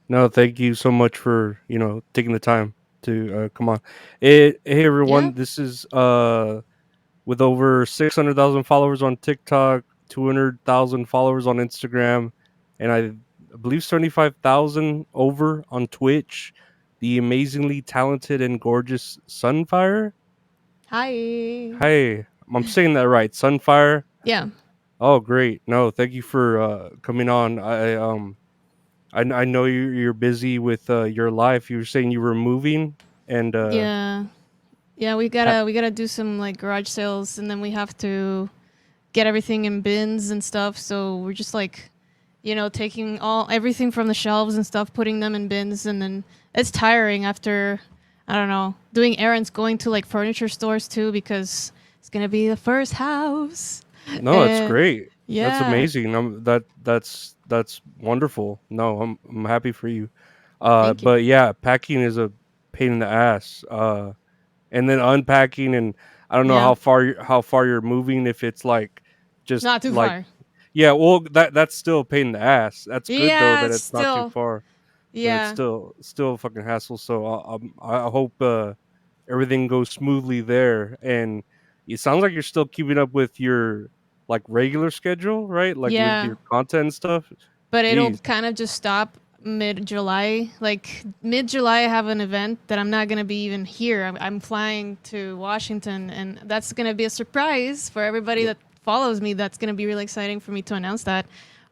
No, thank you so much for taking the time to come on. Hey Yeah. everyone, this is with over 600,000 followers on TikTok, 200,000 followers on Instagram, and I believe 75,000 over on Twitch. The amazingly talented and gorgeous SunFyre. Hi. Hey, I'm saying that right, SunFyre. Yeah. Oh, great! No, thank you for coming on. I know you're busy with your life. You were saying you were moving and Yeah. Yeah, we pa- gotta we gotta do some like garage sales, and then we have to get everything in bins and stuff. So we're just like, taking all everything from the shelves and stuff, putting them in bins, and then it's tiring after, I don't know, doing errands, going to like furniture stores too, because it's gonna be the first house. no, that's And great. That's yeah, amazing. That's wonderful. No, I'm happy for you. thank you. But yeah, packing is a pain in the ass. And then unpacking, and I don't know Yeah, how far you're moving. If it's like just not too like, far. yeah, well, that's still a pain in the ass. That's good though Yeah, that it's it's not too still. far, but it's Yeah. still a fucking hassle. So I hope everything goes smoothly there. And it sounds like you're still keeping up with your like regular schedule, right? Like with Yeah, your content and stuff. but it'll Jeez. kind of just stop mid July. Like mid July, I have an event that I'm not gonna be even here. I'm flying to Washington, and that's gonna be a surprise for everybody that follows me. That's gonna be really exciting for me to announce that.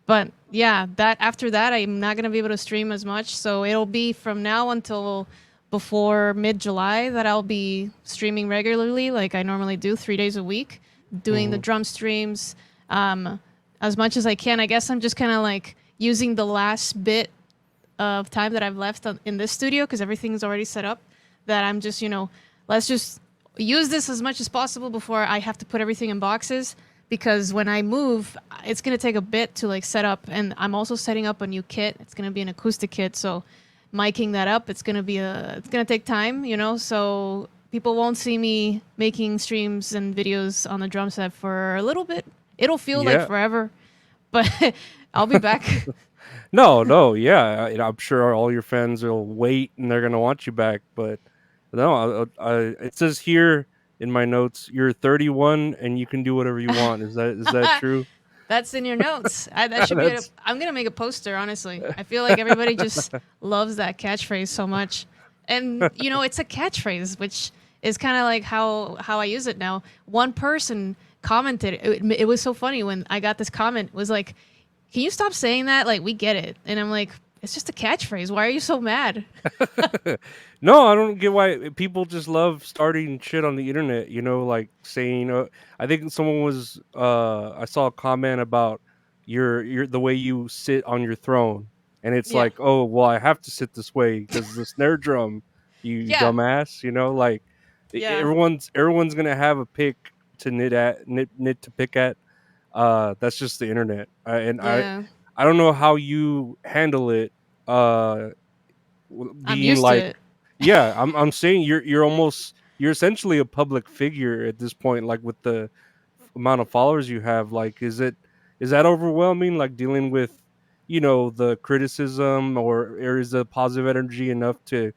But yeah, that after that, I'm not gonna be able to stream as much. So it'll be from now until before mid July that I'll be streaming regularly, like I normally do, 3 days a week, doing the Mhm. drum streams. Um, as much as I can. I guess I'm just kind of like using the last bit of time that I've left in this studio because everything's already set up. That I'm just, let's just use this as much as possible before I have to put everything in boxes. Because when I move, it's gonna take a bit to like set up, and I'm also setting up a new kit. It's gonna be an acoustic kit, so miking that up, it's gonna take time, So people won't see me making streams and videos on the drum set for a little bit. It'll feel like Yeah. forever, but I'll be back. No, no, yeah, I'm sure all your fans will wait and they're gonna want you back. But no, it says here in my notes you're 31 and you can do whatever you want. Is that true? That's in your notes. That should be. That's I'm gonna make a poster. Honestly, I feel like everybody just loves that catchphrase so much, and it's a catchphrase, which is kind of like how I use it now. One person commented. It was so funny when I got this comment. It was like, "Can you stop saying that? Like, we get it." And I'm like, "It's just a catchphrase. Why are you so mad?" no, I don't get why people just love starting shit on the internet. Like saying, I think someone was, I saw a comment about your the way you sit on your throne, and it's Yeah. like, oh, well, I have to sit this way because the snare drum, you Yeah. dumbass. Like Yeah. everyone's gonna have a pick to knit to pick at. That's just the internet, and Yeah. I don't know how you handle it. Uh, I'm being used to like, it. yeah, I'm saying you're essentially a public figure at this point, like with the amount of followers you have. Like, is that overwhelming, like dealing with the criticism, or is the positive energy enough to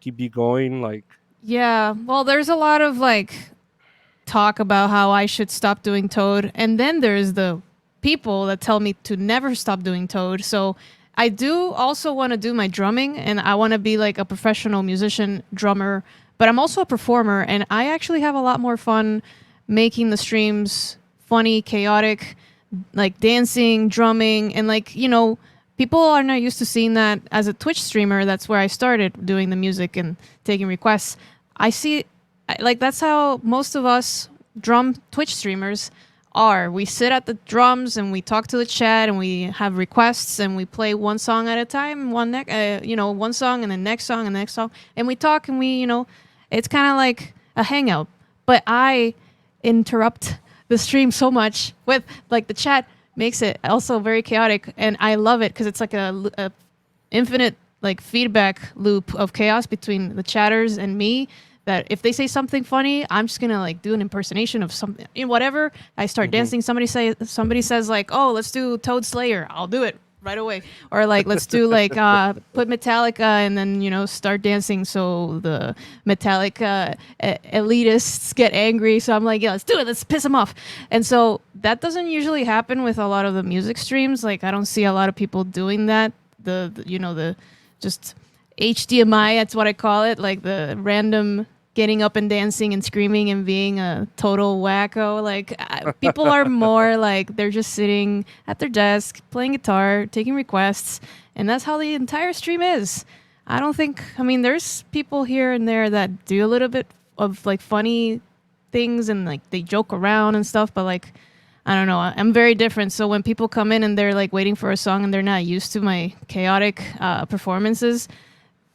keep you going? Like, Yeah. Well, there's a lot of like talk about how I should stop doing Toad, and then there's the people that tell me to never stop doing Toad. So I do also want to do my drumming, and I want to be like a professional musician drummer, but I'm also a performer, and I actually have a lot more fun making the streams funny, chaotic, like dancing, drumming, and like, people are not used to seeing that as a Twitch streamer. That's where I started doing the music and taking requests. I see, like, that's how most of us drum Twitch streamers are. We sit at the drums and we talk to the chat and we have requests and we play one song at a time, one song and the next song and the next song, and we talk and it's kind of like a hangout. But I interrupt the stream so much with like the chat makes it also very chaotic, and I love it because it's like a infinite like feedback loop of chaos between the chatters and me, that if they say something funny, I'm just gonna like do an impersonation of something, whatever. I start mhm. dancing. Somebody says like, "Oh, let's do Toad Slayer." I'll do it. right away. Or like let's do like put Metallica and then start dancing so the Metallica elitists get angry. So I'm like, yeah, let's do it. Let's piss them off. And so that doesn't usually happen with a lot of the music streams. Like I don't see a lot of people doing that. The just HDMI, that's what I call it, like the random getting up and dancing and screaming and being a total wacko. Like people are more like they're just sitting at their desk playing guitar, taking requests, and that's how the entire stream is. I don't think. I mean, there's people here and there that do a little bit of like funny things and like they joke around and stuff, but like I don't know. I'm very different. So when people come in and they're like waiting for a song and they're not used to my chaotic performances,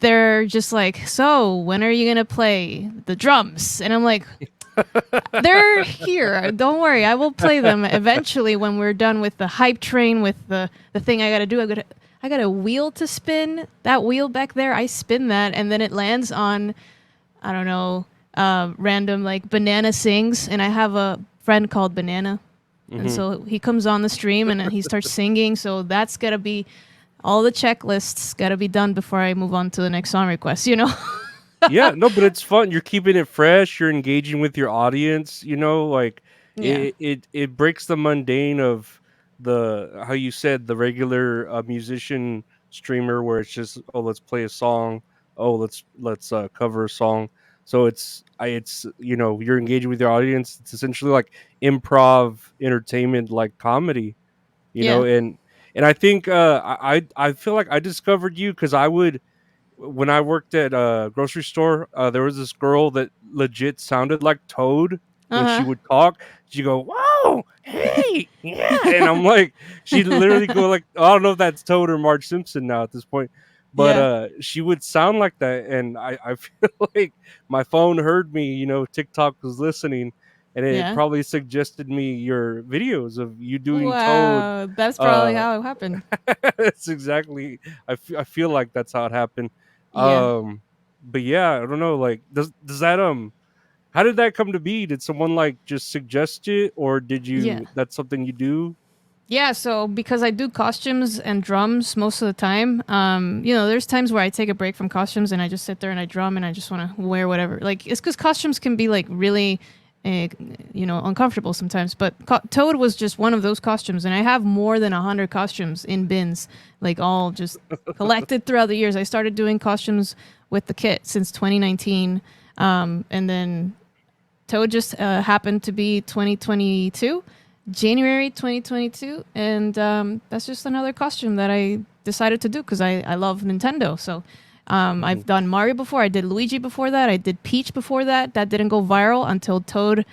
they're just like, so when are you going to play the drums? And I'm like, they're here. Don't worry. I will play them eventually when we're done with the hype train, with the thing I got to do. I got a wheel to spin. That wheel back there, I spin that, and then it lands on, I don't know, random like Banana Sings. And I have a friend called Banana. And so he comes on the stream and he starts singing. So that's got to be all the checklists got to be done before I move on to the next song request. Yeah, no, but it's fun. You're keeping it fresh. You're engaging with your audience. Like Yeah. it breaks the mundane of the how you said the regular musician streamer where it's just, oh, let's play a song, oh, let's cover a song. So it's you're engaging with your audience. It's essentially like improv entertainment, like comedy. Yeah. And I think I feel like I discovered you because I would, when I worked at a grocery store, there was this girl that legit sounded like Toad when she Uh would talk. She'd go, "Whoa, hey, yeah," and I'm like, she'd literally go like, I don't know if that's Toad or Marge Simpson now at this point, but Yeah. she would sound like that, and I feel like my phone heard me. TikTok was listening, and it Yeah. probably suggested me your videos of you doing Toad. Wow. That's probably Uh, how it happened. that's exactly. I feel like that's how it happened. Yeah. But yeah, I don't know. Like, does that how did that come to be? Did someone like just suggest it, or did Yeah. you? That's something you do? Yeah, so because I do costumes and drums most of the time, there's times where I take a break from costumes and I just sit there and I drum and I just want to wear whatever. Like, it's because costumes can be like really, uncomfortable sometimes. But Toad was just one of those costumes, and I have more than 100 costumes in bins, like all just collected throughout the years. I started doing costumes with the kit since 2019, and then Toad just happened to be 2022. January 2022, and that's just another costume that I decided to do because I love Nintendo. So I've done Mario before, I did Luigi before that, I did Peach before that. That didn't go viral until Toad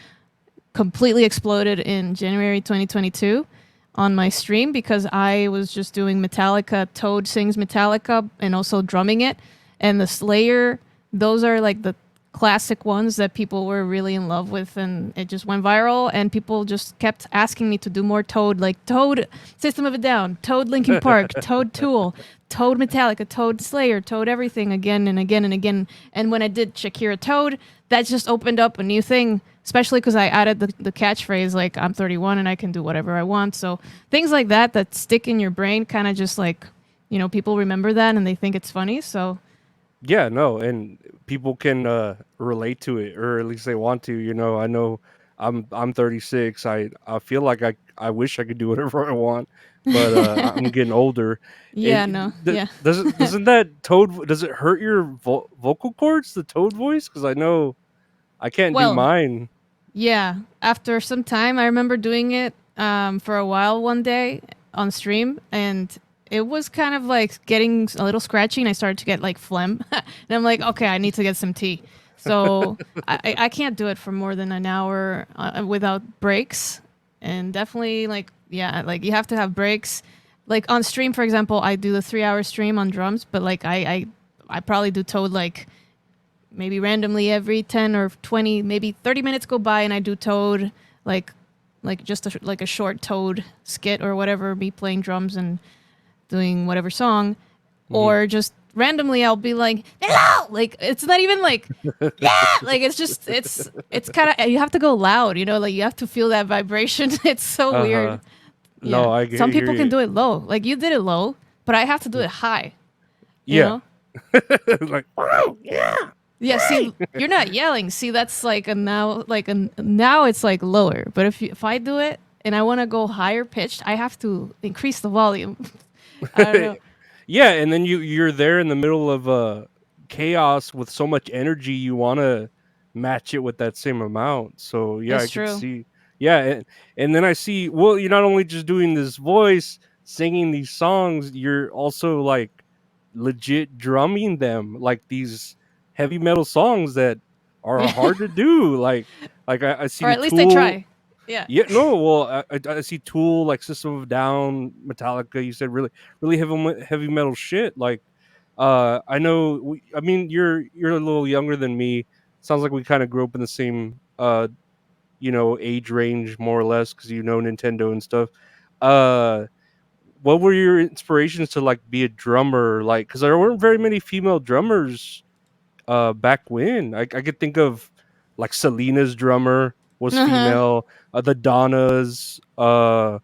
completely exploded in January 2022 on my stream because I was just doing Metallica, Toad sings Metallica, and also drumming it. And the Slayer, those are like the classic ones that people were really in love with, and it just went viral, and people just kept asking me to do more Toad, like Toad System of a Down, Toad Linkin Park, Toad Tool, Toad Metallica, Toad Slayer, Toad everything, again and again and again. And when I did Shakira Toad, that just opened up a new thing, especially because I added the catchphrase like I'm 31 and I can do whatever I want. So things like that stick in your brain, kind of just like, people remember that and they think it's funny. So Yeah, no, and people can relate to it, or at least they want to. I know I'm 36. I feel like I wish I could do whatever I want, but I'm getting older. yeah, And no, yeah. doesn't that Toad, does it hurt your vocal cords, the Toad voice? Because I know I can't do Well, mine. yeah, after some time, I remember doing it for a while one day on stream, and it was kind of like getting a little scratchy, and I started to get like phlegm. And I'm like, okay, I need to get some tea. So I can't do it for more than an hour without breaks. And definitely, like, yeah, like you have to have breaks. Like on stream, for example, I do the 3 hour stream on drums, but like I probably do Toad like maybe randomly every 10 or 20, maybe 30 minutes go by and I do Toad, like just like a short Toad skit or whatever, me playing drums and doing whatever song. Hmm. Or just randomly I'll be like, hello, like it's not even like, yeah, like it's just it's kind of, you have to go loud, like you have to feel that vibration. It's so Uh weird. huh. Yeah. No, I Some hear people can you. do it low. Like you did it low, but I have to do it high, you Yeah. know? Like, wow, yeah. Yeah, see, you're not yelling. See, that's like a now, like a now it's like lower. But if I do it and I want to go higher pitched, I have to increase the volume. I don't know. Yeah, and then you're there in the middle of chaos with so much energy you want to match it with that same amount. So yeah, I It's could true. see. Yeah, and then I see, well, you're not only just doing this voice, singing these songs, you're also like legit drumming them, like these heavy metal songs that are Yeah, hard to do. Like I or see at least I Tool. try. Yeah. Yeah, no, well, I see Tool, like System of a Down, Metallica. You said really heavy metal shit. Like, I know. I mean, you're a little younger than me. Sounds like we kind of grew up in the same, age range more or less because you know Nintendo and stuff. Uh, what were your inspirations to like be a drummer? Like, because there weren't very many female drummers back when. I could think of like Selena's drummer was Uh huh. female, the Donnas, and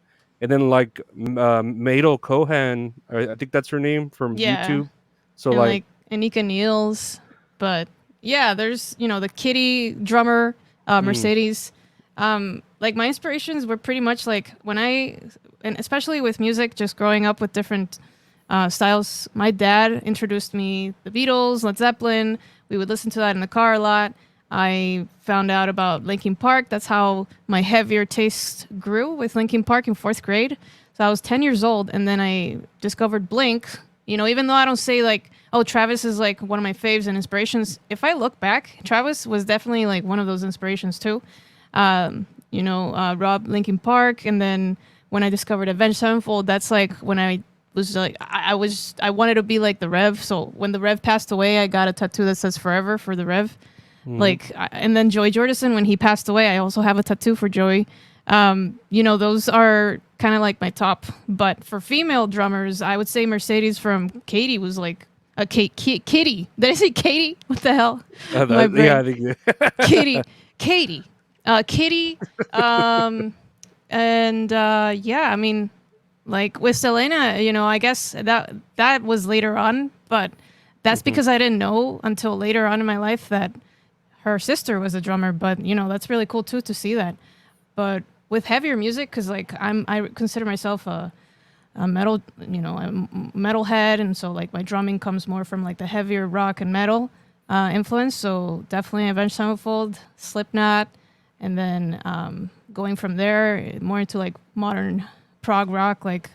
then like Madel Cohan, I think that's her name from Yeah. YouTube. So And like, like Anika Niels, but yeah, there's the Kitty drummer, mm, Mercedes. Like my inspirations were pretty much like when and especially with music, just growing up with different styles. My dad introduced me the Beatles, Led Zeppelin. We would listen to that in the car a lot. I found out about Linkin Park. That's how my heavier taste grew with Linkin Park in fourth grade. So I was 10 years old, and then I discovered Blink. Even though I don't say like, oh, Travis is like one of my faves and inspirations. If I look back, Travis was definitely like one of those inspirations too. Rob Linkin Park, and then when I discovered Avenged Sevenfold, that's like when I was like, I wanted to be like the Rev. So when the Rev passed away, I got a tattoo that says "Forever" for the Rev. mhm, And then Joey Jordison, when he passed away, I also have a tattoo for Joey. Those are kind of like my top. But for female drummers, I would say Mercedes from Katie was like a Kitty. Did I say Katie? What the hell? My yeah, brain. I think. Kitty, Katie, Kitty, um, and yeah, I mean, like with Selena, I guess that was later on, but that's Mhm. because I didn't know until later on in my life that her sister was a drummer. But that's really cool too to see that. But with heavier music, because like I consider myself a metal, a metalhead, and so like my drumming comes more from like the heavier rock and metal influence. So definitely Avenged Sevenfold, Slipknot, and then going from there more into like modern prog rock, like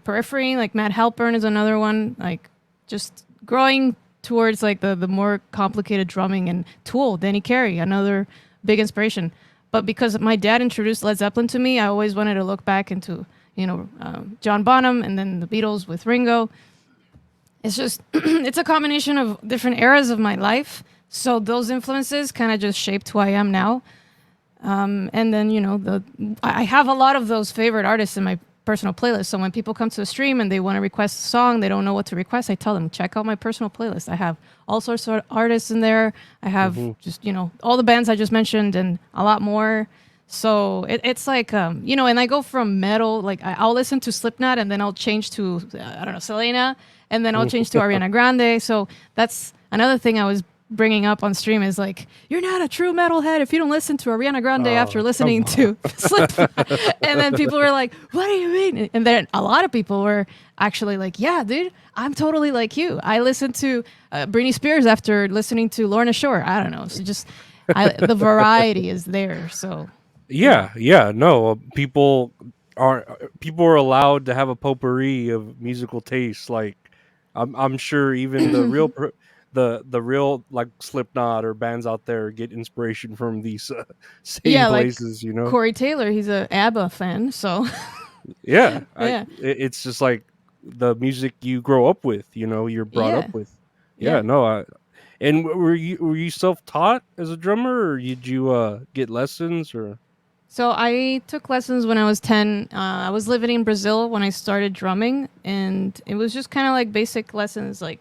Periphery, like Matt Halpern is another one. Like just growing towards like the more complicated drumming, and Tool, Danny Carey, another big inspiration. But because my dad introduced Led Zeppelin to me, I always wanted to look back into John Bonham, and then the Beatles with Ringo. It's just it's a combination of different eras of my life. So those influences kind of just shaped who I am now. And then I have a lot of those favorite artists in my personal playlist. So when people come to a stream and they want to request a song, they don't know what to request. I tell them check out my personal playlist. I have all sorts of artists in there. I have Mhm. just all the bands I just mentioned and a lot more. So it's like and I go from metal, like I'll listen to Slipknot and then I'll change to I don't know, Selena, and then I'll change to Ariana Grande. So that's another thing I was bringing up on stream is like, you're not a true metalhead if you don't listen to Ariana Grande after Oh, come listening on. to Slipknot. And then people were like, what do you mean? And then a lot of people were actually like, yeah, dude, I'm totally like you. I listened to Britney Spears after listening to Lorna Shore. I don't know. So just the variety is there. So yeah. Yeah, yeah, no, people are allowed to have a potpourri of musical tastes. Like, I'm sure even the real like Slipknot or bands out there get inspiration from these same Yeah, like places. You know? Corey Taylor, he's a ABBA fan. So Yeah, yeah. it's just like the music you grow up with. You're brought up Yeah. with. Yeah, Yeah. no, and were you self taught as a drummer, or did you get lessons or? So I took lessons when I was 10. I was living in Brazil when I started drumming, and it was just kind of like basic lessons, like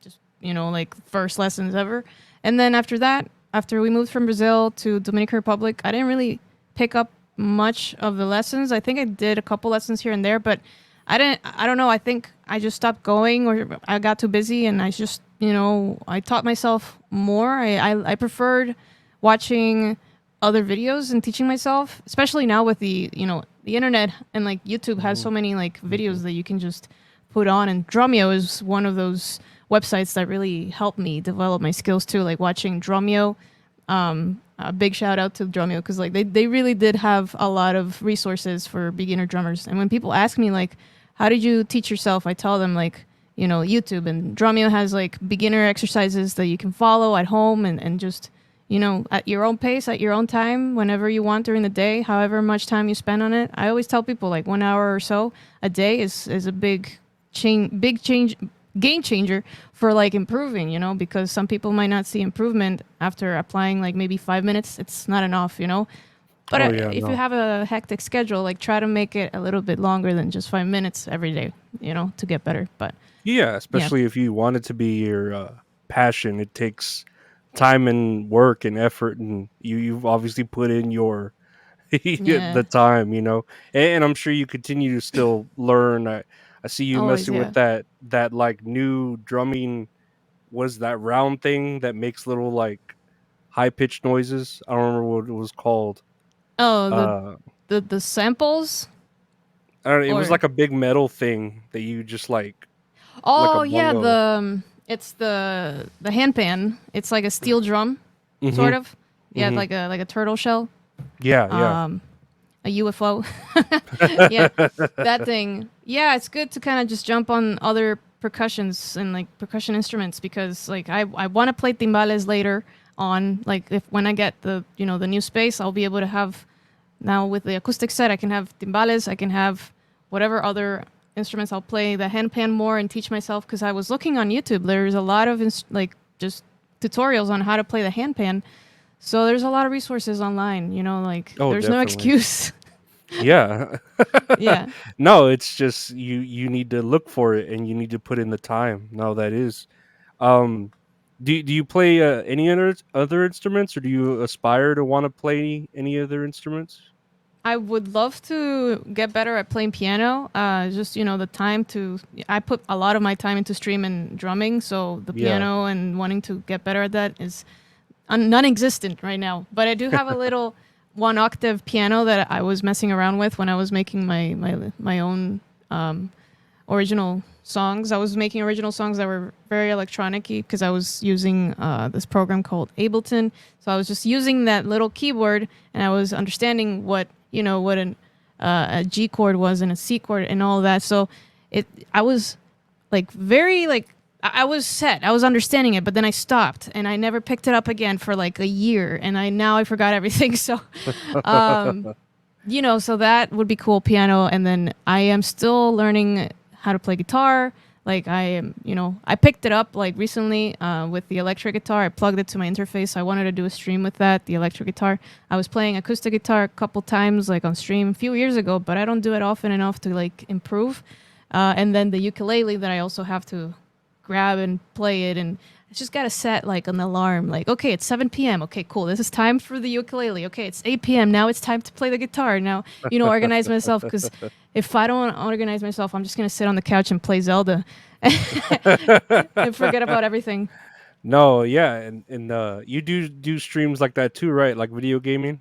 just, like first lessons ever. And then after that, after we moved from Brazil to Dominican Republic, I didn't really pick up much of the lessons. I think I did a couple lessons here and there, but I don't know. I think I just stopped going, or I got too busy, and I just, I taught myself more. I preferred watching other videos and teaching myself, especially now with the internet, and like YouTube has Hmm. so many like Hmm. videos that you can just put on, and Drumeo is one of those websites that really helped me develop my skills too, like watching Drumeo. A big shout out to Drumeo, because like they really did have a lot of resources for beginner drummers. And when people ask me like, how did you teach yourself, I tell them like, YouTube. And Drumeo has like beginner exercises that you can follow at home, and just, at your own pace, at your own time, whenever you want during the day, however much time you spend on it. I always tell people like 1 hour or so a day is a big change, game changer for like improving, because some people might not see improvement after applying like maybe 5 minutes. It's not enough, But Oh yeah, if you no. have a hectic schedule, like try to make it a little bit longer than just 5 minutes every day, to get better. But Yeah, yeah, especially if you want it to be your passion, it takes time and work and effort, and you've obviously put in your yeah, the time, and I'm sure you continue to still learn. I see you always, messing with yeah. that like new drumming. Was that round thing that makes little like high pitched noises? I don't remember what it was called. Oh, Uh, the samples, I don't know, it was or like a big metal thing that you just like a oh yeah, bongo. it's the handpan. It's like a steel drum, sort Mhm. of. Yeah, Mhm. like a turtle shell, Yeah, yeah. a UFO. Yeah, that thing. Yeah, it's good to kind of just jump on other percussions and like percussion instruments, because like I want to play timbales later on. Like if when I get the new space, I'll be able to have, now with the acoustic set, I can have timbales, I can have whatever other instruments. I'll play the handpan more and teach myself, because I was looking on YouTube. There's a lot of like just tutorials on how to play the handpan. So there's a lot of resources online, like Oh, there's no definitely. excuse. Yeah. Yeah. No, it's just you need to look for it and you need to put in the time. No, that is. Um, do you play any other instruments, or do you aspire to want to play any other instruments? I would love to get better at playing piano. Just the time to. I put a lot of my time into stream and drumming, so the Yeah. piano and wanting to get better at that is non-existent right now. But I do have a little one octave piano that I was messing around with when I was making my own original songs. I was making original songs that were very electronic-y, because I was using this program called Ableton. So I was just using that little keyboard, and I was understanding what a G chord was and a C chord and all that. So I was like very like I was set. I was understanding it, but then I stopped and I never picked it up again for like a year, and I forgot everything. So so that would be cool, piano. And then I am still learning how to play guitar. Like I am, I picked it up like recently with the electric guitar. I plugged it to my interface. I wanted to do a stream with that, the electric guitar. I was playing acoustic guitar a couple times, like on stream a few years ago, but I don't do it often enough to like improve. And then the ukulele that I also have to grab and play it, and I just gotta set like an alarm. Like, okay, it's 7 p.m. Okay, cool. This is time for the ukulele. Okay, it's 8 p.m. Now it's time to play the guitar. Now, organize myself, because if I don't organize myself, I'm just gonna sit on the couch and play Zelda and forget about everything. No, yeah, and you do streams like that too, right? Like video gaming?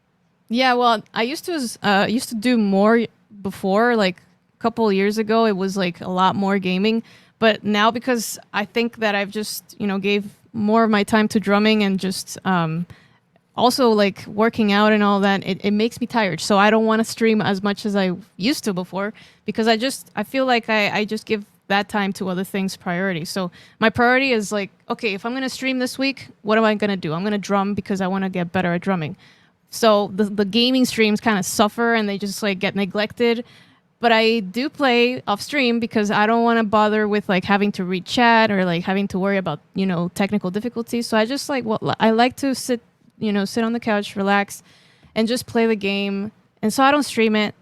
Yeah, well, I used to do more before, like a couple of years ago. It was like a lot more gaming, but now, because I think that I've just gave more of my time to drumming, and just also like working out and all that, it makes me tired. So I don't want to stream as much as I used to before, because I feel like I just give that time to other things priority. So my priority is like, okay, if I'm gonna stream this week, what am I gonna do? I'm gonna drum, because I want to get better at drumming. So the gaming streams kind of suffer, and they just like get neglected. But I do play off stream, because I don't want to bother with like having to read chat, or like having to worry about technical difficulties. So I just like, I like to sit on the couch, relax, and just play the game. And so I don't stream it,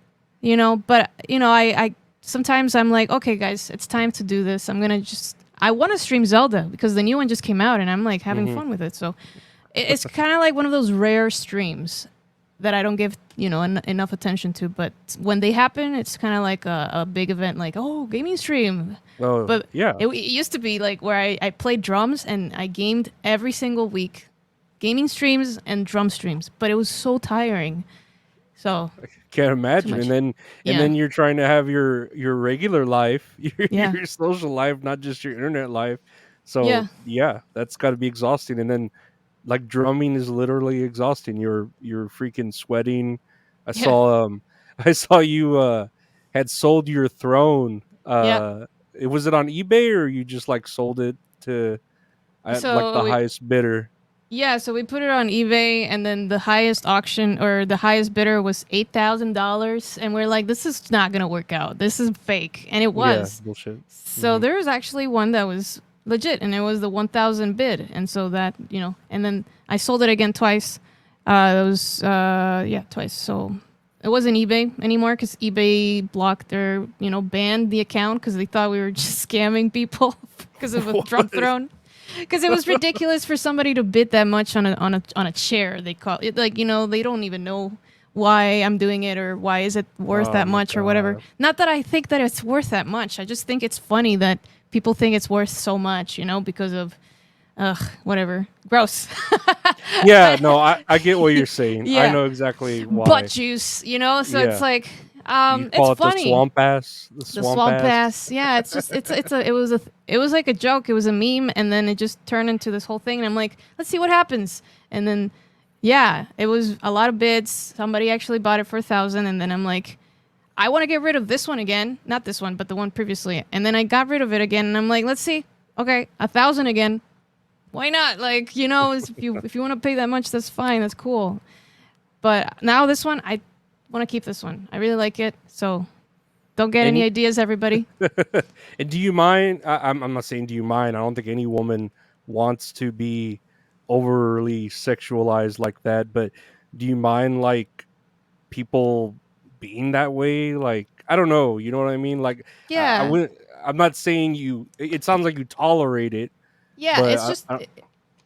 But I sometimes I'm like, okay, guys, it's time to do this. I want to stream Zelda, because the new one just came out, and I'm like having Mhm. fun with it. So it's kind of like one of those rare streams. that I don't give, enough attention to. But when they happen, it's kind of like a big event, like, oh, gaming stream. Oh, But yeah. it used to be like where I played drums and I gamed every single week, gaming streams and drum streams. But it was so tiring. So Can't too imagine. much. And Yeah. then you're trying to have your regular life, Yeah. your social life, not just your internet life. Yeah. So yeah, that's got to be exhausting. And then like drumming is literally exhausting. You're freaking sweating. I Yeah. saw I saw you had sold your throne. Yeah. It was it on eBay or you just like sold it to at like So the highest bidder? so we put it on eBay, and then the highest auction or the highest bidder was $8,000, and we're like, this is not gonna work out. This is fake, and it Yeah, was. bullshit. So Hmm. there was actually one that was legit, and it was the 1,000 bid, and so that and then I sold it again twice. It was twice. So it wasn't eBay anymore because eBay blocked or banned the account because they thought we were just scamming people because of a drum What? throne. Because it was ridiculous for somebody to bid that much on a chair. They call it like they don't even know why I'm doing it or why is it worth Oh that my much or whatever. god. Not that I think that it's worth that much. I just think it's funny that people think it's worth so much, because of whatever. Gross. Yeah, no, I get what you're saying. I Yeah. know exactly Butt why. juice. So it's Yeah. like You it's call it the funny. swamp ass? The The swamp swamp ass? ass. Yeah, it's just it was like a joke. It was a meme, and then it just turned into this whole thing. And I'm like, let's see what happens. And then, yeah, it was a lot of bids. Somebody actually bought it for 1,000, and then I'm like, I want to get rid of this one again, not this one, but the one previously. And then I got rid of it again, and I'm like, let's see. Okay, 1,000 again. Why not? Like if you want to pay that much, that's fine. That's cool. But now this one, I want to keep this one. I really like it. So don't get any And ideas, everybody. and do you mind? I'm not saying do you mind. I don't think any woman wants to be overly sexualized like that. But do you mind like people being that way? Like I don't know. You know what I mean? Like I Yeah. wouldn't. I'm not saying you. It sounds like you tolerate it, Yeah, but it's just I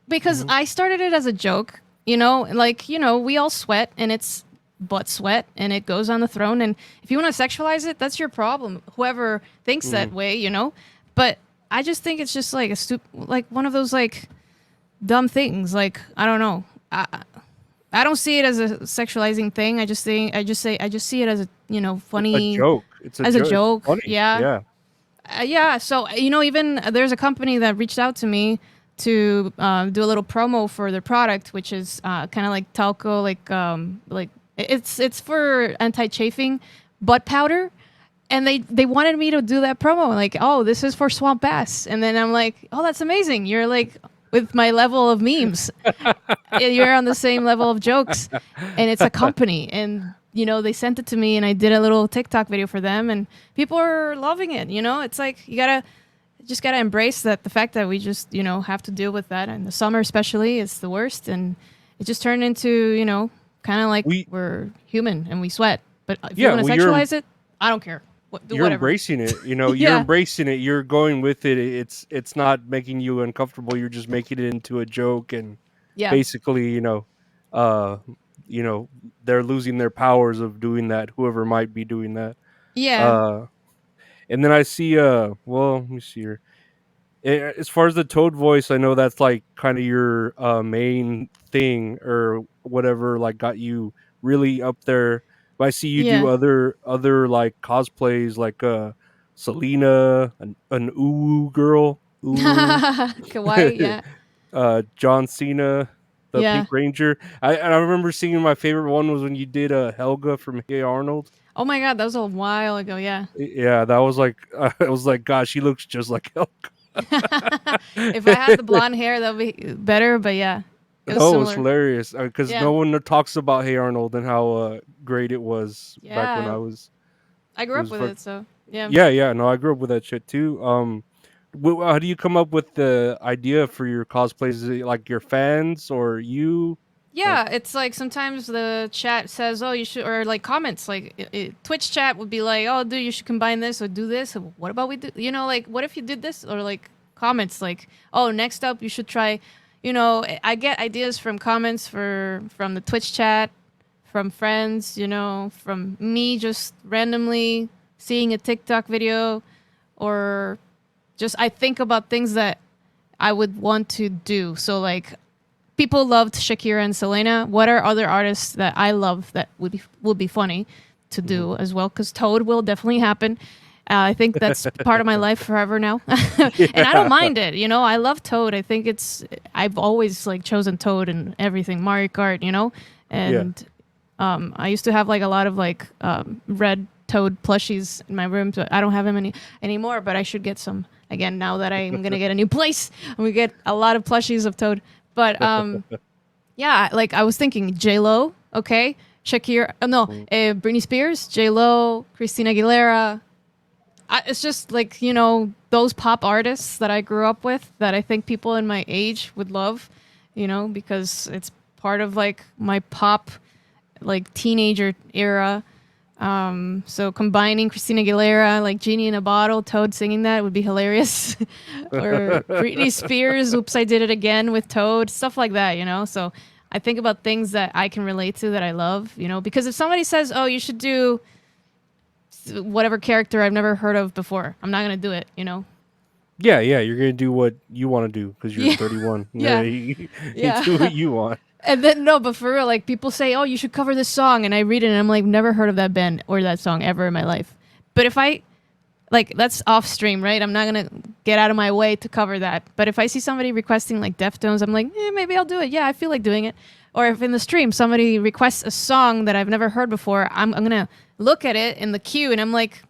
because mhm. I started it as a joke, like, we all sweat and it's butt sweat and it goes on the throne. And if you want to sexualize it, that's your problem. Whoever thinks that Mhm. way. But I just think it's just like like one of those like dumb things. Like, I don't know. I don't see it as a sexualizing thing. I just see it as a, A funny, joke. It's a as a joke. It's joke. funny. Yeah. Yeah. Yeah, so even there's a company that reached out to me to do a little promo for their product, which is kind of like talco, like it's for anti-chafing butt powder, and they wanted me to do that promo, like, oh, this is for swamp bass, and then I'm like, oh, that's amazing. You're like with my level of memes, you're on the same level of jokes, and it's a company, and they sent it to me, and I did a little TikTok video for them, and people are loving it. It's like you just gotta embrace that the fact that we just have to deal with that, and the summer especially is the worst, and it just turned into kind of like We we're human and we sweat. But if you yeah. want to Well, sexualize it, I don't care. Do you're whatever. embracing it. You know, you're Yeah, embracing it. You're going with it. It's not making you uncomfortable. You're just making it into a joke, and yeah, basically, uh, you know, they're losing their powers of doing that. Whoever might be doing that. yeah, Uh, and then I see. Well, let me see here. As far as the Toad voice, I know that's like kind of your main thing or whatever. Like, got you really up there. But I see you do yeah. other like cosplays, like Selena, an Uwu girl, Uwu, Kawaii, yeah, John Cena, the yeah. Pink Ranger. I remember seeing my favorite one was when you did Helga from Hey Arnold. Oh my god, that was a while ago. Yeah. Yeah, that was like I was like, gosh, she looks just like Helga. If I had the blonde hair, that would be better. But yeah, it was Oh, it was similar. hilarious because Yeah, no one talks about Hey Arnold and how great it was back when I yeah. was. I It grew up was with fuck. it, so yeah. Yeah, yeah. No, I grew up with that shit too. How do you come up with the idea for your cosplays? Is it like your fans or you? Like, Yeah, it's like sometimes the chat says, "Oh, you should," or like comments, like Twitch chat would be like, "Oh, dude, you should combine this or do this." Or, what about we do? Like, what if you did this? Or like comments like, "Oh, next up, you should try." I get ideas from comments from the Twitch chat, from friends, from me just randomly seeing a TikTok video, or just I think about things that I would want to do. So like people loved Shakira and Selena. What are other artists that I love that would be funny to Mhm. do as well? Because Toad will definitely happen. I think that's part of my life forever now, and I don't Yeah. mind it. I love Toad. I think I've always like chosen Toad and everything. Mario Kart, Yeah. and I used to have like a lot of like red Toad plushies in my room. So I don't have them anymore, but I should get some again now that I'm gonna get a new place. And we get a lot of plushies of Toad. But yeah, like I was thinking J Lo, okay, Shakira, no, Mm. Britney Spears, J Lo, Christina Aguilera. It's just like those pop artists that I grew up with that I think people in my age would love, because it's part of like my pop like teenager era. So combining Christina Aguilera, like Genie in a Bottle, Toad singing that would be hilarious. Or Britney Spears, Oops, I Did It Again with Toad, stuff like that, So I think about things that I can relate to that I love, because if somebody says, oh, you should do whatever character I've never heard of before, I'm not going to do it. Yeah, yeah, you're gonna do what you want to do because you're Yeah, 31. Yeah, yeah, you do what yeah. you want. And then no, but for real, like people say, "Oh, you should cover this song," and I read it, and I'm like, never heard of that band or that song ever in my life. But if I like, that's off stream, right? I'm not gonna get out of my way to cover that. But if I see somebody requesting like Deftones, I'm like, maybe I'll do it. Yeah, I feel like doing it. Or if in the stream somebody requests a song that I've never heard before, I'm gonna look at it in the queue, and I'm like,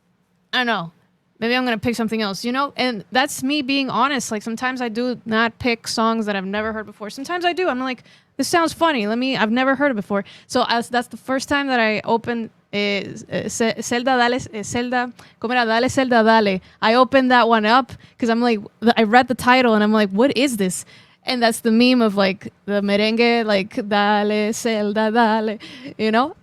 I don't know. Maybe I'm gonna pick something else, And that's me being honest. Like sometimes I do not pick songs that I've never heard before. Sometimes I do. I'm like, this sounds funny. I've never heard it before. So that's the first time that I opened Zelda Dale, Zelda, ¿cómo era? Dale Zelda Dale. I opened that one up because I'm like, I read the title and I'm like, what is this? And that's the meme of like the merengue, like Dale Zelda Dale. You know,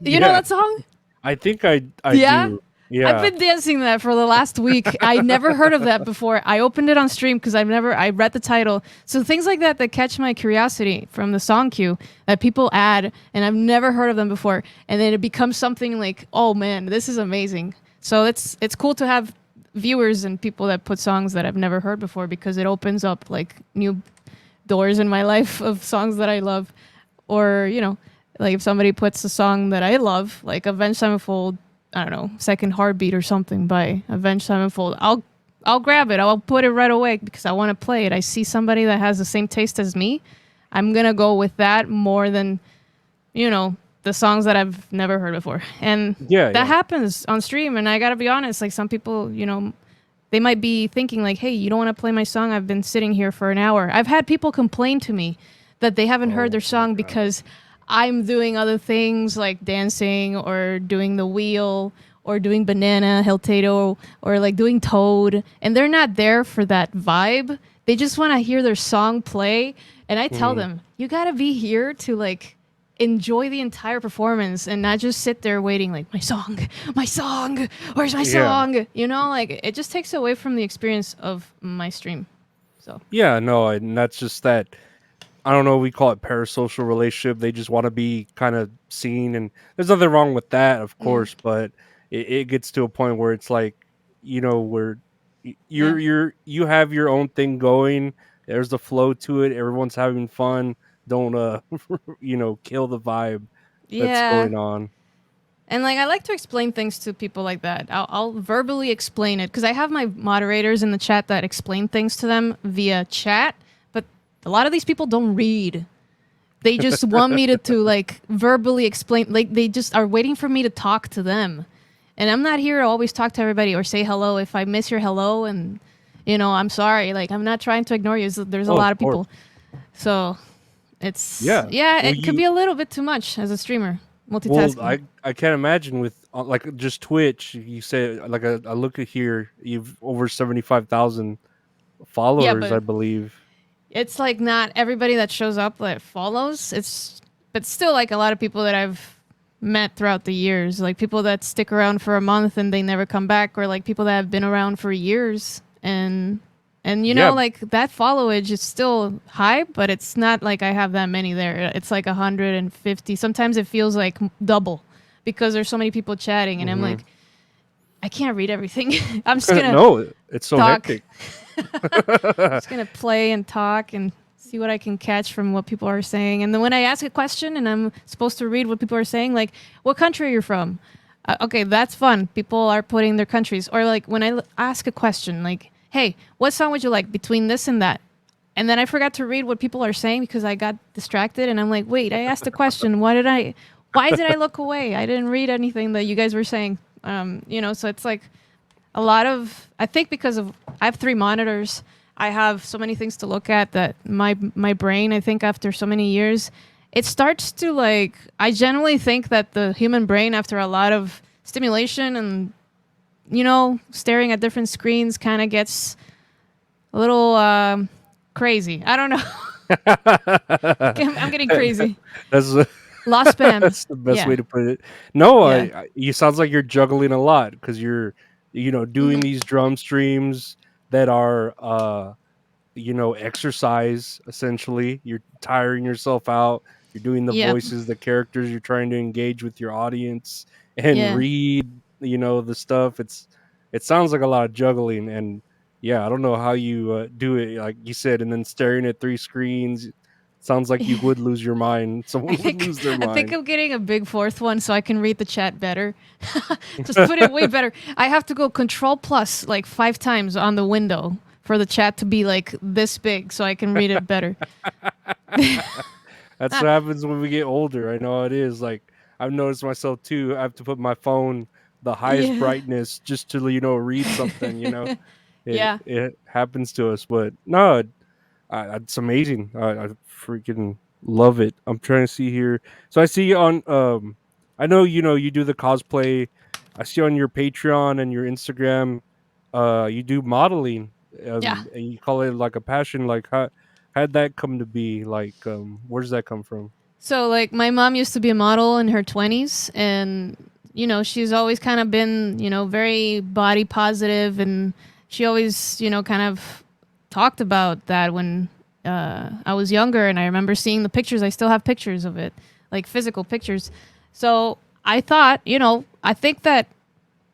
you know Yeah, that song? I think I Yeah. do. I've Yeah. been dancing that for the last week. I never heard of that before. I opened it on stream because I read the title. So things like that catch my curiosity from the song queue that people add, and I've never heard of them before. And then it becomes something like, oh man, this is amazing. So it's cool to have viewers and people that put songs that I've never heard before because it opens up like new doors in my life of songs that I love. Or, like if somebody puts a song that I love, like Avenged Sevenfold, I don't know, Second Heartbeat or something by Avenged Sevenfold, I'll grab it. I'll put it right away because I want to play it. I see somebody that has the same taste as me. I'm gonna go with that more than, the songs that I've never heard before. And Yeah, that yeah. happens on stream. And I gotta be honest, like some people, they might be thinking like, hey, you don't want to play my song? I've been sitting here for an hour. I've had people complain to me that they haven't heard their Oh my song god. because I'm doing other things like dancing or doing the wheel or doing banana, Heltato, or like doing Toad. And they're not there for that vibe. They just want to hear their song play. And I tell Mhm. them, you got to be here to like enjoy the entire performance and not just sit there waiting like my song, where's my Yeah. song? Like it just takes away from the experience of my stream. So Yeah, no, and that's just that I don't know, we call it parasocial relationship. They just want to be kind of seen, and there's nothing wrong with that, of yeah, course, but it gets to a point where it's like, where yeah, you have your own thing going. There's the flow to it. Everyone's having fun. Don't kill the vibe that's yeah. going on. And like I like to explain things to people like that. I'll verbally explain it because I have my moderators in the chat that explain things to them via chat. But a lot of these people don't read. They just want me to like verbally explain. Like they just are waiting for me to talk to them. And I'm not here to always talk to everybody or say hello. If I miss your hello, and I'm sorry. Like I'm not trying to ignore you. There's a Oh, lot of of course. people. So it's Yeah. yeah, Well, it could be a little bit too much as a streamer well, multitasking. I can't imagine with like just Twitch. You say like I look at here, you've over 75,000 Yeah, followers, I but believe. it's like not everybody that shows up that follows. But still like a lot of people that I've met throughout the years, like people that stick around for a month and they never come back, or like people that have been around for years and And Yeah. like that followage is still high, but it's not like I have that many there. It's like 150. Sometimes it feels like double because there's so many people chatting, and I'm Hmm. like, I can't read everything. I'm just gonna No, it's so talk. hectic. Just gonna play and talk and see what I can catch from what people are saying. And then when I ask a question and I'm supposed to read what people are saying, like, what country are you from? Okay, that's fun. People are putting their countries. Or like when ask a question, like, hey, what song would you like between this and that? And then I forgot to read what people are saying because I got distracted. And I'm like, wait, I asked a question. Why did I look away? I didn't read anything that you guys were saying. So it's like a lot of I think because of I have three monitors. I have so many things to look at that my brain, I think after so many years, it starts to like I generally think that the human brain after a lot of stimulation and staring at different screens kind of gets a little crazy. I don't know. I'm getting crazy. That's Lost spam. that's the best way Yeah. to put it. No, Yeah. you sounds like you're juggling a lot because you're, doing Hmm. these drum streams that are, exercise essentially. You're tiring yourself out. You're doing the Yep. voices, the characters. You're trying to engage with your audience and Yeah. read, the stuff. It sounds like a lot of juggling, and yeah, I don't know how you do it. Like you said, and then staring at three screens. Sounds like you would lose your mind. I Someone would think lose their I think mind. I'm getting a big fourth one so I can read the chat better. Just put it way better. I have to go control plus like 5 times on the window for the chat to be like this big so I can read it better. That's what happens when we get older. I know how it is. Like I've noticed myself too. I have to put my phone the highest Yeah. brightness just to read something. It Yeah. it happens to us, but no, it's amazing. I freaking love it. I'm trying to see here. So I see on I know you do the cosplay. I see on your Patreon and your Instagram, you do modeling, Yeah. and you call it like a passion. Like how'd that come to be? Like where does that come from? So like my mom used to be a model in her 20s and she's always kind of been, very body positive and she always, kind of talked about that when I was younger and I remember seeing the pictures. I still have pictures of it, like physical pictures. So I thought, I think that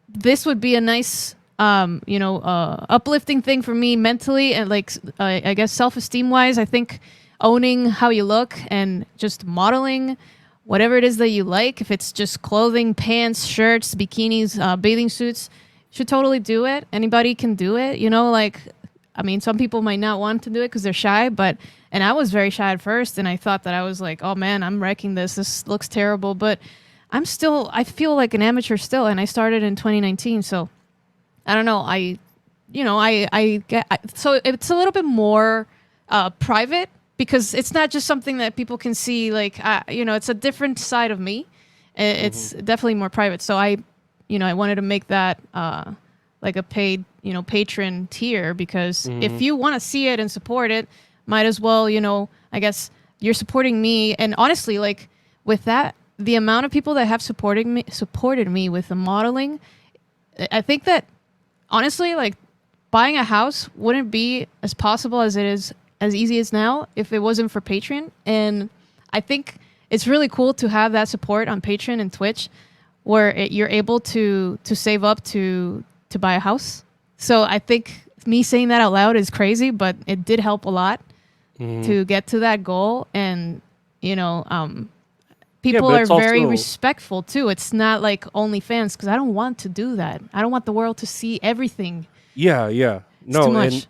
this would be a nice uplifting thing for me mentally and like I guess self-esteem wise. I think owning how you look and just modeling whatever it is that you like, if it's just clothing, pants, shirts, bikinis, bathing suits, should totally do it. Anybody can do it, like I mean, some people might not want to do it because they're shy, and I was very shy at first, and I thought that I was like, oh man, I'm wrecking this. This looks terrible, but I feel like an amateur still, and I started in 2019, so I don't know. So it's a little bit more private because it's not just something that people can see. Like, it's a different side of me. Hmm. It's definitely more private. So I wanted to make that like a paid, patron tier because if Hmm. you want to see it and support it, might as well, I guess you're supporting me. And honestly, like with that, the amount of people that have supported me with the modeling, I think that honestly, like buying a house wouldn't be as possible as it is as easy as now if it wasn't for Patreon. And I think it's really cool to have that support on Patreon and Twitch, where you're able to save up to buy a house. So I think me saying that out loud is crazy, but it did help a lot Hmm. to get to that goal. And you know, um, Yeah, people but are it's very also respectful too. It's not like OnlyFans because I don't want to do that. I don't want the world to see everything. yeah, yeah. It's too No, and much.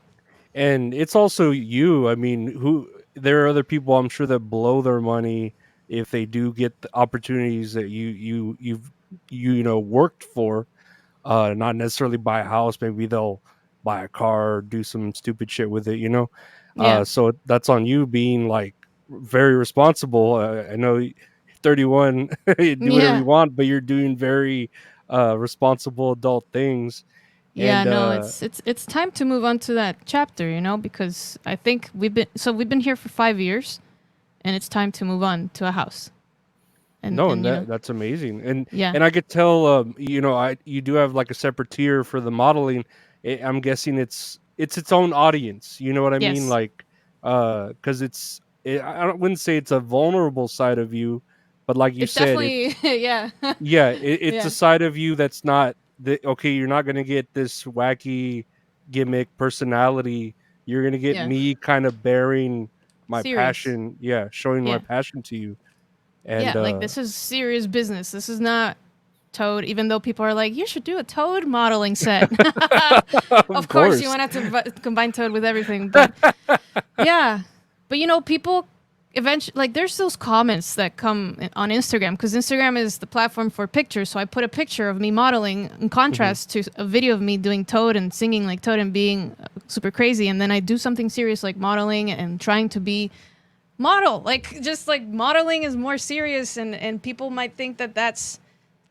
And it's also you. I mean, who there are other people I'm sure that blow their money if they do get the opportunities that worked for. Not necessarily buy a house. Maybe they'll buy a car or do some stupid shit with it. Yeah. So that's on you being like very responsible. I know 31, you do whatever Yeah. you want, but you're doing very responsible adult things. Yeah, And no, it's time to move on to that chapter, because I think we've been here for 5 years and it's time to move on to a house. And No, and and that's amazing, and yeah. and I could tell, I you do have like a separate tier for the modeling. I'm guessing it's it's its own audience. You know what I mean? Yes. Like, because wouldn't say it's a vulnerable side of you, but like you It's said, definitely yeah. yeah, it's a Yeah. side of you that's not the okay. You're not gonna get this wacky gimmick personality. You're gonna get Yeah. me kind of bearing my Serious. passion. Yeah, showing my Yeah. passion to you. And Yeah, like this is serious business. This is not Toad, even though people are like, you should do a Toad modeling set. of Of course, you course, want to combine Toad with everything, but yeah. But you know, people eventually, like, there's those comments that come on Instagram because Instagram is the platform for pictures. So I put a picture of me modeling in hmm contrast to a video of me doing Toad and singing like Toad and being super crazy. And then I do something serious like modeling and trying to be model. Like, just like modeling is more serious, and people might think that that's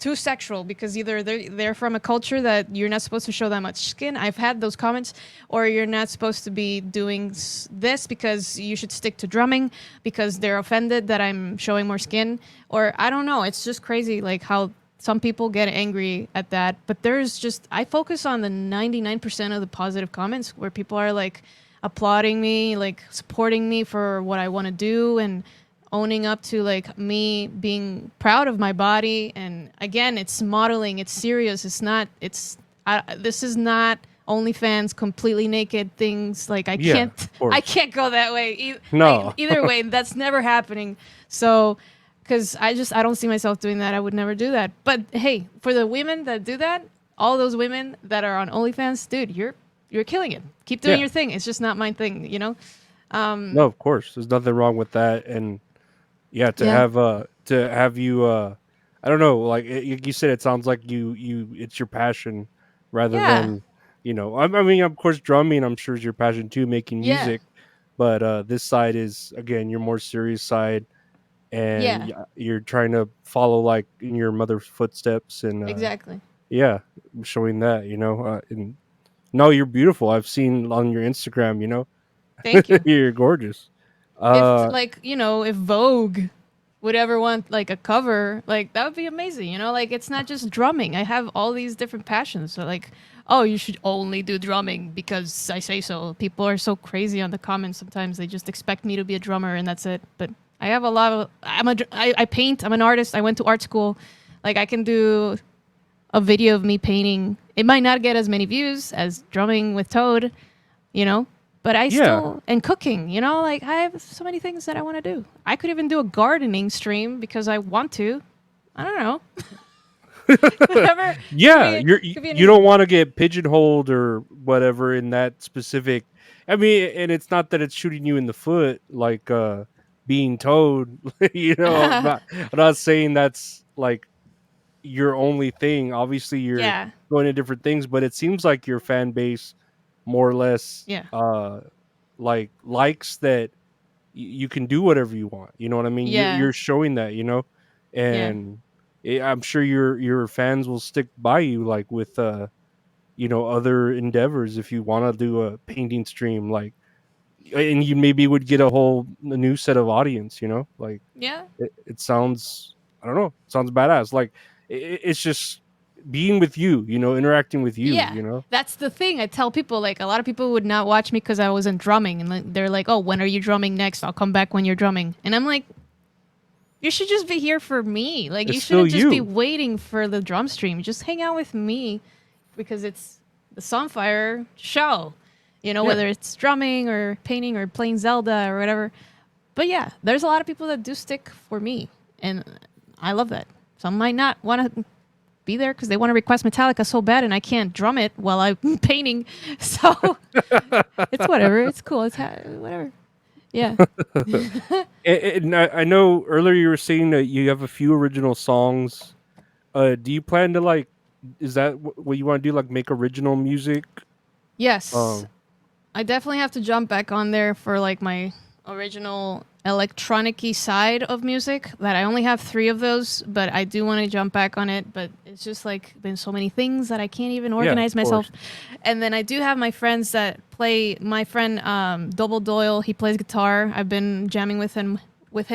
too sexual because either they're from a culture that you're not supposed to show that much skin. I've had those comments, or you're not supposed to be doing this because you should stick to drumming because they're offended that I'm showing more skin, or I don't know. It's just crazy, like how some people get angry at that. But there's just I focus on the 99% of the positive comments where people are like applauding me, like supporting me for what I want to do and owning up to like me being proud of my body. And again, it's modeling, it's serious, it's not it's this is not OnlyFans completely naked things. Like I yeah, can't of I course. can't go that way. No, Either way, that's never happening. So because I don't see myself doing that. I would never do that. But hey, for the women that do that, all those women that are on OnlyFans, dude, you're killing it. Keep doing yeah, your thing. It's just not my thing, you know? no, of course. There's nothing wrong with that, and yeah, Yeah. to have you I don't know, like you said, it sounds like it's your passion rather Yeah. than I mean, of course, drumming I'm sure is your passion too, making Yeah. music, but this side is again your more serious side, and Yeah. you're trying to follow like in your mother's footsteps, and Exactly. yeah, showing that and no, you're beautiful. I've seen on your Instagram, Thank you. you're gorgeous. If uh like, if Vogue would ever want like a cover, like that would be amazing, Like it's not just drumming. I have all these different passions. So like, oh, you should only do drumming because I say so. People are so crazy on the comments sometimes. They just expect me to be a drummer and that's it. But I have a lot of I paint. I'm an artist. I went to art school. Like I can do a video of me painting. It might not get as many views as drumming with Toad, you know, but I yeah. still, and cooking, like I have so many things that I want to do. I could even do a gardening stream because I want to. I don't know. Whatever. Yeah, Could be you anything. don't want to get pigeonholed or whatever in that specific. I mean, and it's not that it's shooting you in the foot like being towed. I'm not saying that's like your only thing. Obviously, you're Yeah. going to different things, but it seems like your fan base more or less Yeah. like likes that you can do whatever you want. You know what I mean? Yeah. You're showing that, Yeah. and I'm sure your fans will stick by you, like with other endeavors. If you want to do a painting stream, like, and you maybe would get a new set of audience. Like Yeah. it sounds, I don't know, it sounds badass. Like it's just being with you, interacting with you. Yeah. That's the thing. I tell people, like, a lot of people would not watch me because I wasn't drumming. And like, they're like, oh, when are you drumming next? I'll come back when you're drumming. And I'm like, you should just be here for me. Like, you It's still shouldn't just be you. waiting for the drum stream. Just hang out with me because it's the SunFyre show, Yeah. whether it's drumming or painting or playing Zelda or whatever. But yeah, there's a lot of people that do stick for me. And I love that. Some might not want to be there because they want to request Metallica so bad and I can't drum it while I'm painting. So it's whatever. It's cool. It's whatever. Yeah. And I know earlier you were saying that you have a few original songs. Do you plan to like? Is that what you want to do? Like make original music? Yes. Um. I definitely have to jump back on there for like my original electronic-y side of music that I only have 3 of those, but I do want to jump back on it, but it's just like been so many things that I can't even Yeah. Of organize myself. course. And then I do have my friends that play. My friend Double Doyle, he plays guitar. I've been jamming with him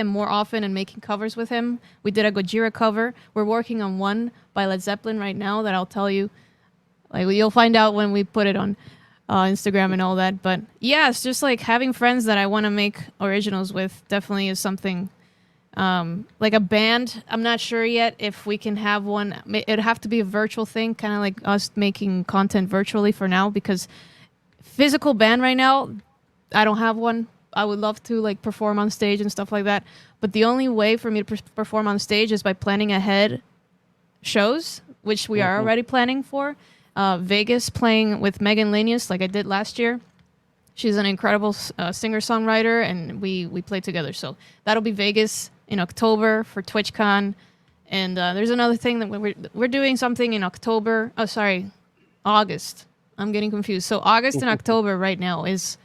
more often and making covers with him. We did a Gojira cover. We're working on one by Led Zeppelin right now that I'll tell you. Like you'll find out when we put it on. Instagram and all that. But yeah, it's just like having friends that I want to make originals with definitely is something. Like a band, I'm not sure yet if we can have one. It'd have to be a virtual thing, kind of like us making content virtually for now, because physical band right now, I don't have one. I would love to like perform on stage and stuff like that, but the only way for me to perform on stage is by planning ahead shows, which we are Mhm. already planning for. Vegas playing with Megan Lanius, like I did last year. She's an incredible singer songwriter, and we played together. So that'll be Vegas in October for TwitchCon. And there's another thing that we're doing something in October. Oh, sorry, August. I'm getting confused. So August and October right now is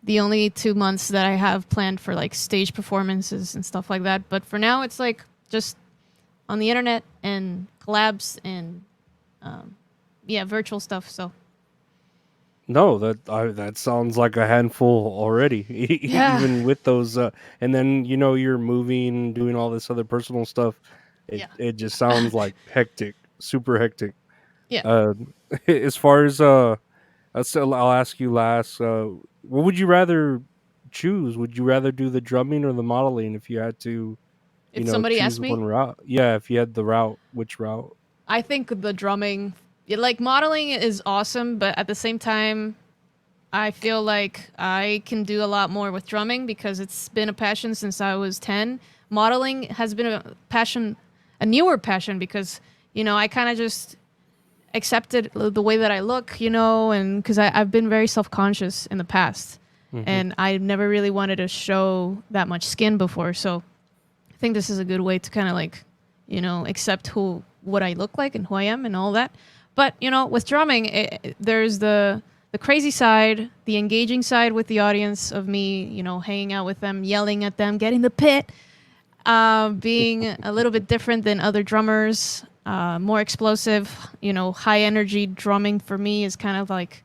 the only 2 months that I have planned for like stage performances and stuff like that. But for now, it's like just on the internet and collabs and yeah, virtual stuff. So No, that sounds like a handful already. yeah, Even with those, and then you're moving, doing all this other personal stuff. It yeah, it just sounds like hectic, super hectic. yeah. Uh, as far as I'll ask you last. What would you rather choose? Would you rather do the drumming or the modeling if you had to, If somebody choose asked one me, route? Yeah, if you had the route, which route? I think the drumming, like modeling is awesome, but at the same time, I feel like I can do a lot more with drumming because it's been a passion since I was 10. Modeling has been a passion, a newer passion because, I kind of just accepted the way that I look, and because I've been very self conscious in the past Hmm. and I never really wanted to show that much skin before. So I think this is a good way to kind of like, accept what I look like and who I am and all that. But with drumming, there's the crazy side, the engaging side with the audience of me, hanging out with them, yelling at them, getting the pit, being a little bit different than other drummers, more explosive, high energy drumming for me is kind of like,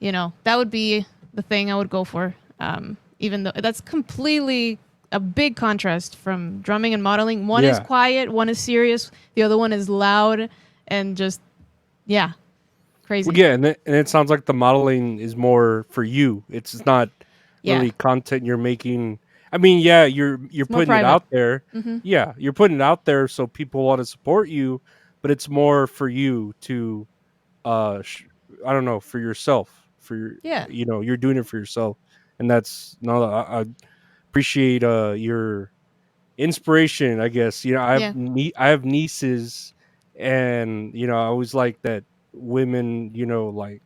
that would be the thing I would go for. Even though that's completely a big contrast from drumming and modeling. One is Yeah. quiet, one is serious, the other one is loud and just, yeah, Well, crazy. yeah, and it sounds like the modeling is more for you. It's not Yeah, really content you're making. I mean, yeah, you're it's more putting it private. out there. Hmm. Yeah, you're putting it out there so people want to support you, but it's more for you to I don't know, for yourself. For your, Yeah, you're doing it for yourself, and that's no. I appreciate your inspiration, I guess. yeah, I have nieces, and I always like that women, like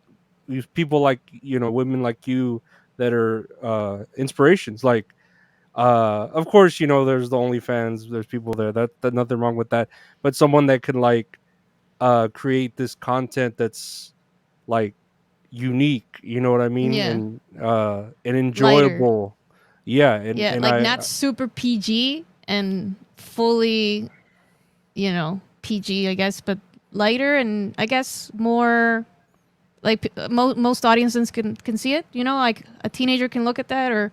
these people, like women like you that are inspirations. Like, of course, there's the OnlyFans, there's people there. That nothing wrong with that, but someone that can like create this content that's like unique, you know what I mean, yeah. and Lighter. enjoyable. Yeah, and Yeah, and like I not super PG and fully, PG, I guess, but lighter and I guess more like most audiences can see it. Like a teenager can look at that, or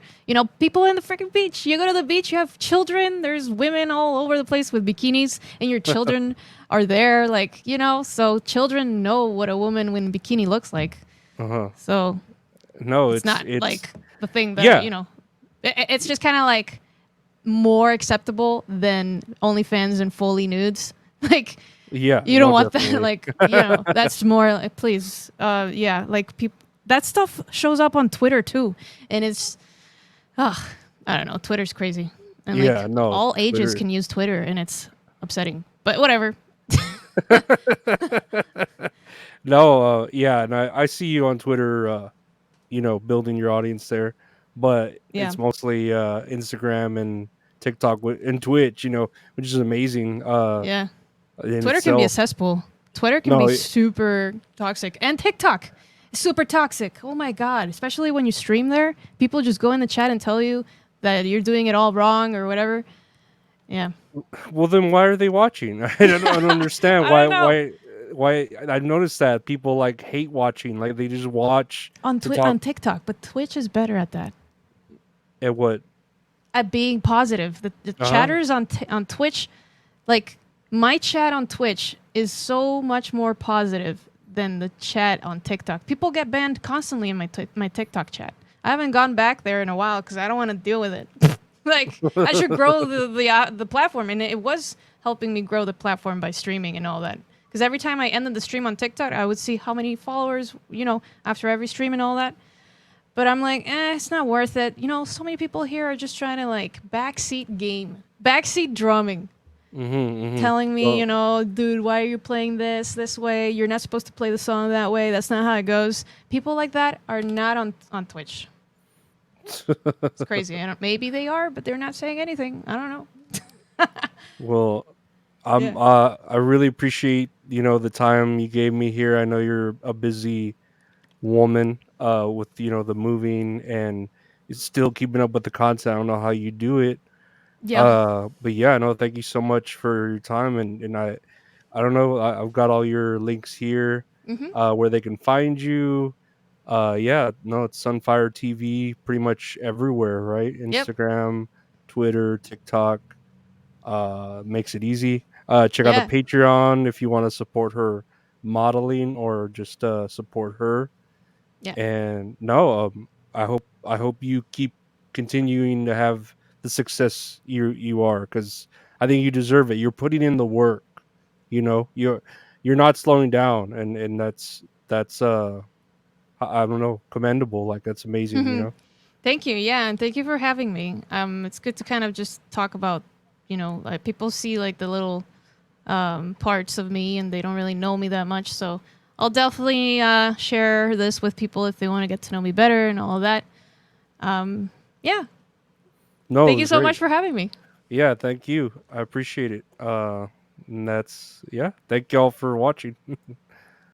people in the freaking beach. You go to the beach, you have children. There's women all over the place with bikinis, and your children are there. Like so children know what a woman in bikini looks like. uh-huh. So No, it's it's not it's like the thing that yeah, It's just kind of like more acceptable than OnlyFans and fully nudes. Like yeah, you don't no, want that. definitely. Like that's more like please. Yeah, like people. That stuff shows up on Twitter too, and it's ugh, I don't know. Twitter's crazy, and like Yeah, no, all ages Twitter. can use Twitter, and it's upsetting. But whatever. No, yeah, and I see you on Twitter, building your audience there, but Yeah, it's mostly Instagram and TikTok and Twitch, which is amazing yeah. in Twitter can be a itself. cesspool. Twitter can be No, super toxic. And TikTok is super toxic. Oh my God. Especially when you stream there. People just go in the chat and tell you that you're doing it all wrong or whatever. Yeah. well, then why are they watching? I don't understand I don't know. why. I've noticed that people like hate watching, like they just watch to talk On TikTok, but Twitch is better at that. at what. At being positive. The Uh-huh. chatters on Twitch, like my chat on Twitch is so much more positive than the chat on TikTok. People get banned constantly in my TikTok chat. I haven't gone back there in a while because I don't want to deal with it. Like I should grow the platform, and it was helping me grow the platform by streaming and all that. Because every time I ended the stream on TikTok, I would see how many followers, after every stream and all that. But I'm like, it's not worth it. So many people here are just trying to like backseat drumming, Mm-hmm. telling me, Well, dude, why are you playing this way? You're not supposed to play the song that way. That's not how it goes. People like that are not on Twitch. It's crazy. Maybe they are, but they're not saying anything. I don't know. well, Yeah. I really appreciate the time you gave me here. I know you're a busy woman with the moving and still keeping up with the content. I don't know how you do it. Yeah. But yeah, no, thank you so much for your time and I don't know, I've got all your links here Mm-hmm. where they can find you. Yeah, no, it's Sunfyre TV pretty much everywhere, right? Yep. Instagram, Twitter, TikTok. Makes it easy. Check out the Yeah. Patreon if you want to support her modeling or just support her. Yeah. And no, I hope you keep continuing to have the success you are because I think you deserve it. You're putting in the work. You're not slowing down, and that's I don't know, commendable. Like that's amazing. Thank you. Yeah, and thank you for having me. It's good to kind of just talk about, like people see like the little parts of me, and they don't really know me that much. So I'll definitely share this with people if they want to get to know me better and all of that. Yeah. No, it Thank you was so great. much for having me. Yeah, thank you. I appreciate it. And that's yeah. Thank y'all for watching.